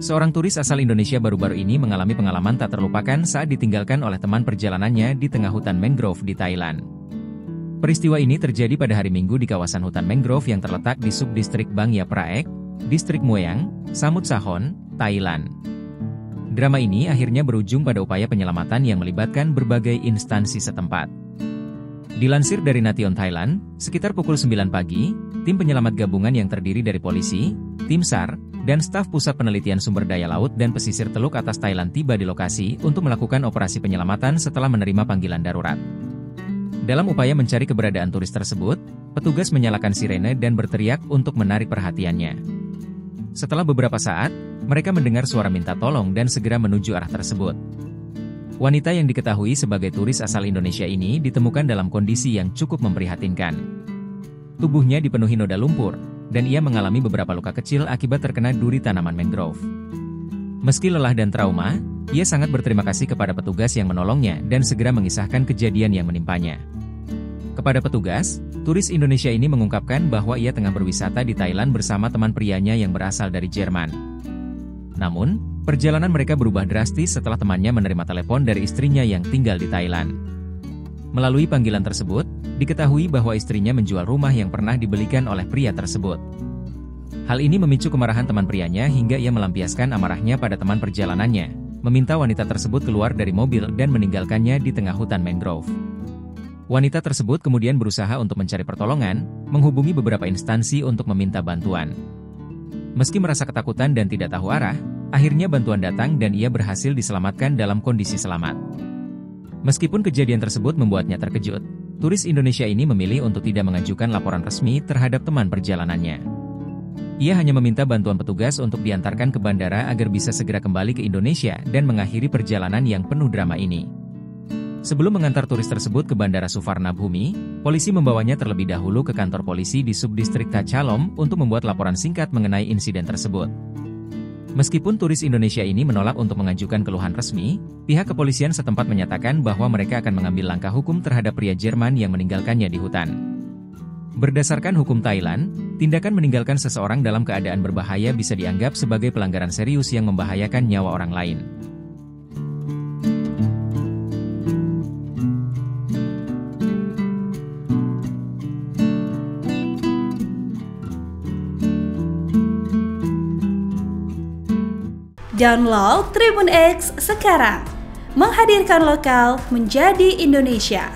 Seorang turis asal Indonesia baru-baru ini mengalami pengalaman tak terlupakan saat ditinggalkan oleh teman perjalanannya di tengah hutan mangrove di Thailand. Peristiwa ini terjadi pada hari Minggu di kawasan hutan mangrove yang terletak di subdistrik Bang Yapraek, distrik Mueang, Samut Sakhon, Thailand. Drama ini akhirnya berujung pada upaya penyelamatan yang melibatkan berbagai instansi setempat. Dilansir dari Nation Thailand, sekitar pukul 9 pagi, tim penyelamat gabungan yang terdiri dari polisi, tim SAR, dan staf Pusat Penelitian Sumber Daya Laut dan Pesisir Teluk Atas Thailand tiba di lokasi untuk melakukan operasi penyelamatan setelah menerima panggilan darurat. Dalam upaya mencari keberadaan turis tersebut, petugas menyalakan sirene dan berteriak untuk menarik perhatiannya. Setelah beberapa saat, mereka mendengar suara minta tolong dan segera menuju arah tersebut. Wanita yang diketahui sebagai turis asal Indonesia ini ditemukan dalam kondisi yang cukup memprihatinkan. Tubuhnya dipenuhi noda lumpur, dan ia mengalami beberapa luka kecil akibat terkena duri tanaman mangrove. Meski lelah dan trauma, ia sangat berterima kasih kepada petugas yang menolongnya dan segera mengisahkan kejadian yang menimpanya. Kepada petugas, turis Indonesia ini mengungkapkan bahwa ia tengah berwisata di Thailand bersama teman prianya yang berasal dari Jerman. Namun, perjalanan mereka berubah drastis setelah temannya menerima telepon dari istrinya yang tinggal di Thailand. Melalui panggilan tersebut, diketahui bahwa istrinya menjual rumah yang pernah dibelikan oleh pria tersebut. Hal ini memicu kemarahan teman prianya hingga ia melampiaskan amarahnya pada teman perjalanannya, meminta wanita tersebut keluar dari mobil dan meninggalkannya di tengah hutan mangrove. Wanita tersebut kemudian berusaha untuk mencari pertolongan, menghubungi beberapa instansi untuk meminta bantuan. Meski merasa ketakutan dan tidak tahu arah, akhirnya bantuan datang dan ia berhasil diselamatkan dalam kondisi selamat. Meskipun kejadian tersebut membuatnya terkejut, turis Indonesia ini memilih untuk tidak mengajukan laporan resmi terhadap teman perjalanannya. Ia hanya meminta bantuan petugas untuk diantarkan ke bandara agar bisa segera kembali ke Indonesia dan mengakhiri perjalanan yang penuh drama ini. Sebelum mengantar turis tersebut ke Bandara Suvarna Bhumi, polisi membawanya terlebih dahulu ke kantor polisi di subdistrik Tachalom untuk membuat laporan singkat mengenai insiden tersebut. Meskipun turis Indonesia ini menolak untuk mengajukan keluhan resmi, pihak kepolisian setempat menyatakan bahwa mereka akan mengambil langkah hukum terhadap pria Jerman yang meninggalkannya di hutan. Berdasarkan hukum Thailand, tindakan meninggalkan seseorang dalam keadaan berbahaya bisa dianggap sebagai pelanggaran serius yang membahayakan nyawa orang lain. Download Tribun X sekarang, menghadirkan lokal menjadi Indonesia.